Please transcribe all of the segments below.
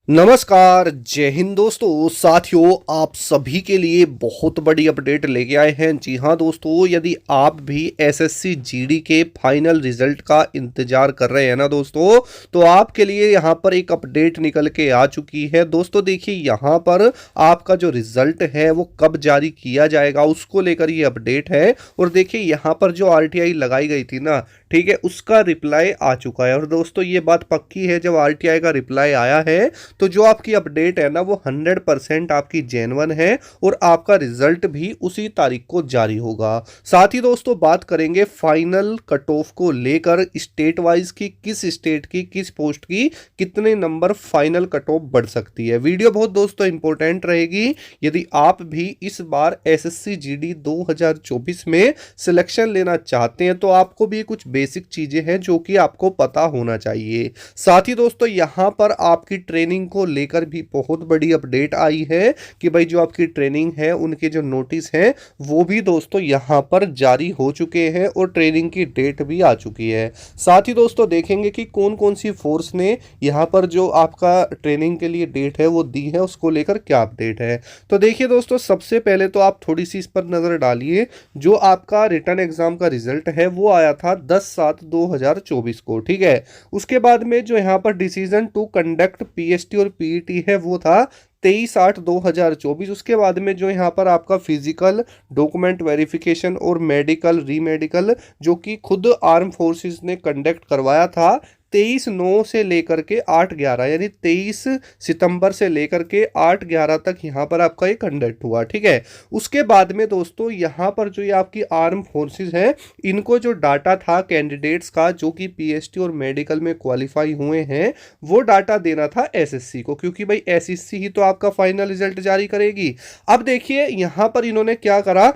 नमस्कार, जय हिंद दोस्तों। साथियों, आप सभी के लिए बहुत बड़ी अपडेट लेके आए हैं। जी हाँ दोस्तों, यदि आप भी एसएससी जीडी के फाइनल रिजल्ट का इंतजार कर रहे हैं ना दोस्तों, तो आपके लिए यहाँ पर एक अपडेट निकल के आ चुकी है। दोस्तों देखिए, यहाँ पर आपका जो रिजल्ट है वो कब जारी किया जाएगा उसको लेकर ये अपडेट है। और देखिए यहाँ पर जो आरटीआई लगाई गई थी ना, ठीक है, उसका रिप्लाई आ चुका है। और दोस्तों ये बात पक्की है, जब आरटीआई का रिप्लाई आया है तो जो आपकी अपडेट है ना वो 100% आपकी जेन्युइन है और आपका रिजल्ट भी उसी तारीख को जारी होगा। साथ ही दोस्तों बात करेंगे फाइनल कट ऑफ को लेकर, स्टेट वाइज की किस स्टेट की किस पोस्ट की कितने नंबर फाइनल कट ऑफ बढ़ सकती है। वीडियो बहुत दोस्तों इंपॉर्टेंट रहेगी। यदि आप भी इस बार एसएससी जीडी 2024 में सिलेक्शन लेना चाहते हैं तो आपको भी कुछ बेसिक चीजें हैं जो कि आपको पता होना चाहिए। साथ ही दोस्तों यहां पर आपकी ट्रेनिंग को लेकर भी बहुत बड़ी अपडेट आई है कि भाई जो आपकी ट्रेनिंग है उनके जो नोटिस हैं वो भी दोस्तों यहां पर जारी हो चुके हैं और ट्रेनिंग की डेट भी आ चुकी है। साथ ही दोस्तों देखेंगे कि कौन कौन सी फोर्स ने यहां पर जो आपका ट्रेनिंग के लिए डेट है वो दी है, उसको लेकर क्या अपडेट है। तो देखिए दोस्तों, सबसे पहले तो आप थोड़ी सी इस पर नजर डालिए। जो आपका रिटर्न एग्जाम का रिजल्ट है वो आया था 10/7/2024 को, ठीक है। उसके बाद में जो यहाँ पर डिसीजन टू कंडक्ट पीएसटी और पीईटी है वो था 23/8/2024। उसके बाद में जो यहाँ पर आपका फिजिकल डॉक्यूमेंट वेरिफिकेशन और मेडिकल रीमेडिकल जो कि खुद आर्म फोर्सेस ने कंडक्ट करवाया था 23/9 से लेकर के 8/11, यानी 23 सितंबर से लेकर के 8/11 तक यहाँ पर आपका ये कंडक्ट हुआ, ठीक है। उसके बाद में दोस्तों यहाँ पर जो ये आपकी आर्म फोर्सेस है इनको जो डाटा था कैंडिडेट्स का जो कि पीएसटी और मेडिकल में क्वालिफाई हुए हैं वो डाटा देना था एसएससी को, क्योंकि भाई एसएससी ही तो आपका फाइनल रिजल्ट जारी करेगी। अब देखिए यहाँ पर इन्होंने क्या करा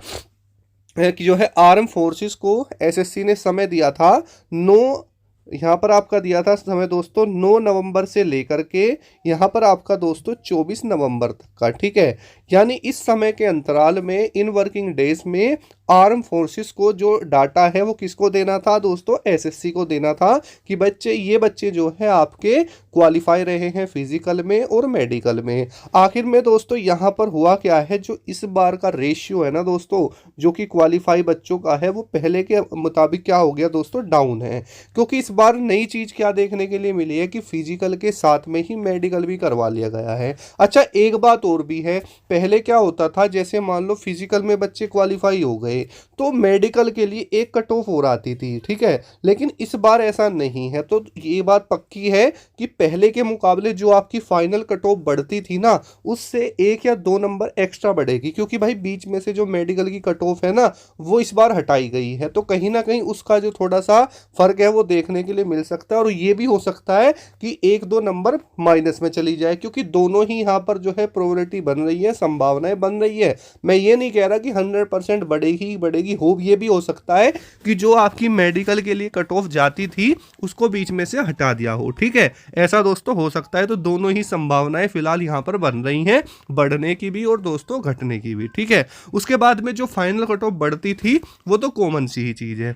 कि जो है आर्म फोर्सेस को एसएससी ने समय दिया था 9, यहाँ पर आपका दिया था समय दोस्तों 9 नवंबर से लेकर के यहाँ पर आपका दोस्तों 24 नवंबर तक का, ठीक है। यानी इस समय के अंतराल में इन वर्किंग डेज में आर्म फोर्सेस को जो डाटा है वो किसको देना था दोस्तों, एसएससी को देना था कि ये बच्चे जो है आपके क्वालिफाई रहे हैं फिजिकल में और मेडिकल में। आखिर में दोस्तों यहाँ पर हुआ क्या है, जो इस बार का रेशियो है ना दोस्तों जो कि क्वालिफाई बच्चों का है वो पहले के मुताबिक क्या हो गया दोस्तों, डाउन है। क्योंकि इस बार नई चीज क्या देखने के लिए मिली है कि फिजिकल के साथ में ही मेडिकल भी करवा लिया गया है। अच्छा, एक बात और भी है, पहले क्या होता था, जैसे मान लो फिजिकल में बच्चे क्वालिफाई हो गए तो मेडिकल के लिए एक कट ऑफ और आती थी, ठीक है। लेकिन इस बार ऐसा नहीं है। तो ये बात पक्की है कि पहले के मुकाबले जो आपकी फाइनल कट ऑफ बढ़ती थी ना उससे 1 या 2 नंबर एक्स्ट्रा बढ़ेगी, क्योंकि भाई बीच में से जो मेडिकल की कट ऑफ है ना वो इस बार हटाई गई है। तो कहीं ना कहीं उसका जो थोड़ा सा फर्क है वो देखने के लिए मिल सकता है। और ये भी हो सकता है कि 1-2 नंबर माइनस में चली जाए, क्योंकि दोनों ही यहाँ पर जो है प्रोबेबिलिटी बन रही है, संभावनाएं बन रही है। मैं ये नहीं कह रहा कि 100% बढ़ेगी ही बढ़ेगी, ये भी हो सकता है कि जो आपकी मेडिकल के लिए कट ऑफ जाती थी उसको बीच में से हटा दिया हो, ठीक है। ऐसा दोस्तों हो सकता है। तो दोनों ही संभावनाएं फिलहाल यहाँ पर बन रही हैं, बढ़ने की भी और दोस्तों घटने की भी, ठीक है। उसके बाद में जो फाइनल कट ऑफ बढ़ती थी वो तो कॉमन सी ही चीज है।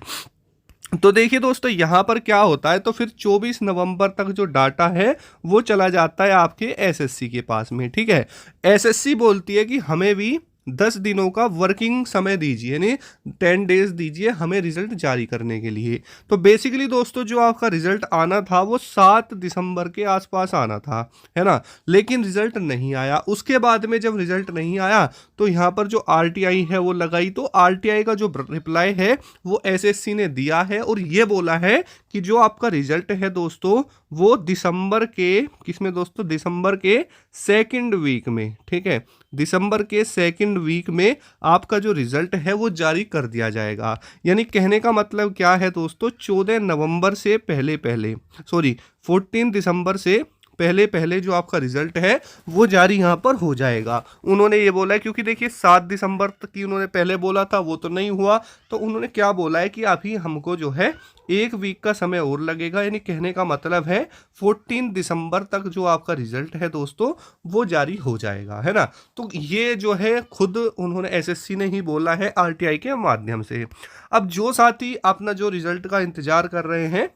तो देखिए दोस्तों यहाँ पर क्या होता है, तो फिर 24 नवंबर तक जो डाटा है वो चला जाता है आपके एसएससी के पास में, ठीक है। एसएससी बोलती है कि हमें भी 10 दिनों का वर्किंग समय दीजिए, यानी 10 डेज दीजिए हमें रिजल्ट जारी करने के लिए। तो बेसिकली दोस्तों जो आपका रिजल्ट आना था वो 7 दिसंबर के आसपास आना था, है ना। लेकिन रिजल्ट नहीं आया। उसके बाद में जब रिजल्ट नहीं आया तो यहाँ पर जो आरटीआई है वो लगाई। तो आरटीआई का जो रिप्लाई है वो एसएससी ने दिया है और ये बोला है कि जो आपका रिजल्ट है दोस्तों वो दिसंबर के किसमें दोस्तों, दिसंबर के सेकंड वीक में, ठीक है। दिसंबर के सेकंड वीक में आपका जो रिजल्ट है वो जारी कर दिया जाएगा। यानी कहने का मतलब क्या है दोस्तों, 14 नवंबर से पहले पहले, सॉरी 14 दिसंबर से पहले पहले जो आपका रिजल्ट है वो जारी यहाँ पर हो जाएगा। उन्होंने ये बोला है, क्योंकि देखिए 7 दिसंबर तक की उन्होंने पहले बोला था वो तो नहीं हुआ। तो उन्होंने क्या बोला है कि अभी हमको जो है 1 वीक का समय और लगेगा। यानी कहने का मतलब है 14 दिसंबर तक जो आपका रिजल्ट है दोस्तों वो जारी हो जाएगा, है ना। तो ये जो है खुद उन्होंने एसएससी ने ही बोला है आरटीआई के माध्यम से। अब जो साथी अपना जो रिजल्ट का इंतजार कर रहे हैं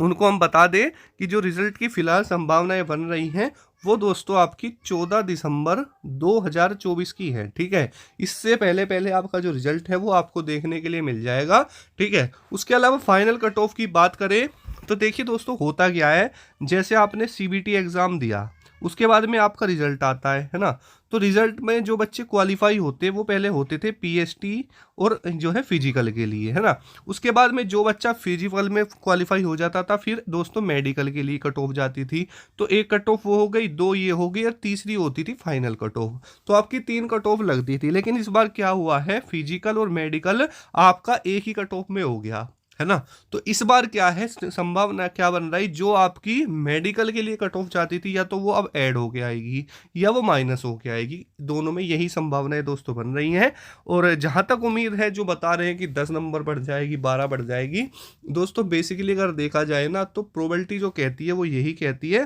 उनको हम बता दें कि जो रिजल्ट की फिलहाल संभावनाएं बन रही हैं वो दोस्तों आपकी 14 दिसंबर 2024 की है। ठीक है, इससे पहले पहले आपका जो रिजल्ट है वो आपको देखने के लिए मिल जाएगा। ठीक है, उसके अलावा फाइनल कट ऑफ की बात करें तो देखिए दोस्तों होता क्या है, जैसे आपने सीबीटी एग्जाम दिया, उसके बाद में आपका रिजल्ट आता है ना। तो रिजल्ट में जो बच्चे क्वालिफाई होते वो पहले होते थे पीएसटी और जो है फिजिकल के लिए, है ना। उसके बाद में जो बच्चा फिजिकल में क्वालिफाई हो जाता था, फिर दोस्तों मेडिकल के लिए कट ऑफ जाती थी। तो एक कट ऑफ वो हो गई, दो ये हो गई, और तीसरी होती थी फाइनल कट ऑफ। तो आपकी तीन कट ऑफ लगती थी, लेकिन इस बार क्या हुआ है, फिजिकल और मेडिकल आपका एक ही कट ऑफ में हो गया, है ना। तो इस बार क्या है, संभावना क्या बन रही, जो आपकी मेडिकल के लिए कट ऑफ जाती थी, या तो वो अब ऐड होके आएगी या वो माइनस होके आएगी। दोनों में यही संभावनाएं दोस्तों बन रही हैं। और जहां तक उम्मीद है, जो बता रहे हैं कि 10 नंबर बढ़ जाएगी, 12 बढ़ जाएगी, दोस्तों बेसिकली अगर देखा जाए ना, तो प्रोबेबिलिटी जो कहती है वो यही कहती है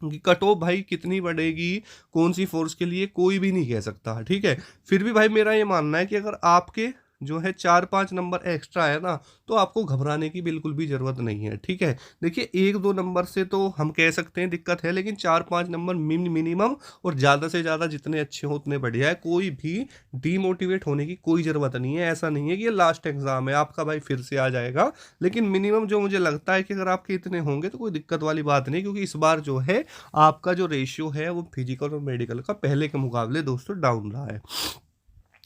कि कट ऑफ भाई कितनी बढ़ेगी कौन सी फोर्स के लिए, कोई भी नहीं कह सकता। ठीक है, फिर भी भाई मेरा ये मानना है कि अगर आपके जो है 4-5 नंबर एक्स्ट्रा है ना, तो आपको घबराने की बिल्कुल भी जरूरत नहीं है। ठीक है, देखिए 1-2 नंबर से तो हम कह सकते हैं दिक्कत है, लेकिन 4-5 नंबर मिनिमम, और ज़्यादा से ज़्यादा जितने अच्छे हो उतने बढ़िया है। कोई भी डीमोटिवेट होने की कोई ज़रूरत नहीं है। ऐसा नहीं है कि ये लास्ट एग्ज़ाम है आपका भाई फिर से आ जाएगा, लेकिन मिनिमम जो मुझे लगता है कि अगर आपके इतने होंगे तो कोई दिक्कत वाली बात नहीं, क्योंकि इस बार जो है आपका जो रेशियो है वो फिजिकल और मेडिकल का पहले के मुकाबले दोस्तों डाउन रहा है।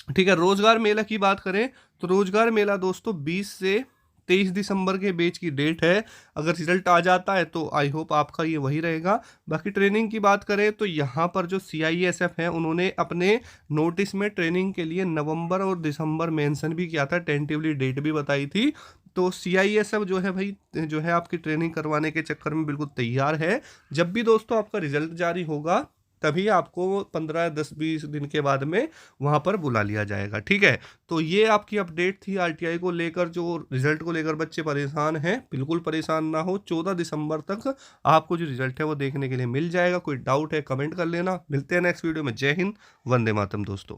ठीक है, रोजगार मेला की बात करें तो रोजगार मेला दोस्तों 20 से 23 दिसंबर के बीच की डेट है। अगर रिजल्ट आ जाता है तो आई होप आपका ये वही रहेगा। बाकी ट्रेनिंग की बात करें तो यहाँ पर जो CISF है, उन्होंने अपने नोटिस में ट्रेनिंग के लिए नवंबर और दिसंबर मेंशन भी किया था, टेंटिवली डेट भी बताई थी। तो CISF जो है भाई, जो है आपकी ट्रेनिंग करवाने के चक्कर में बिल्कुल तैयार है। जब भी दोस्तों आपका रिजल्ट जारी होगा, तभी आपको 15-10-20 दिन के बाद में वहां पर बुला लिया जाएगा। ठीक है, तो ये आपकी अपडेट थी RTI को लेकर। जो रिजल्ट को लेकर बच्चे परेशान हैं, बिल्कुल परेशान ना हो, 14 दिसंबर तक आपको जो रिजल्ट है वो देखने के लिए मिल जाएगा। कोई डाउट है कमेंट कर लेना। मिलते हैं नेक्स्ट वीडियो में। जय हिंद, वंदे मातरम दोस्तों।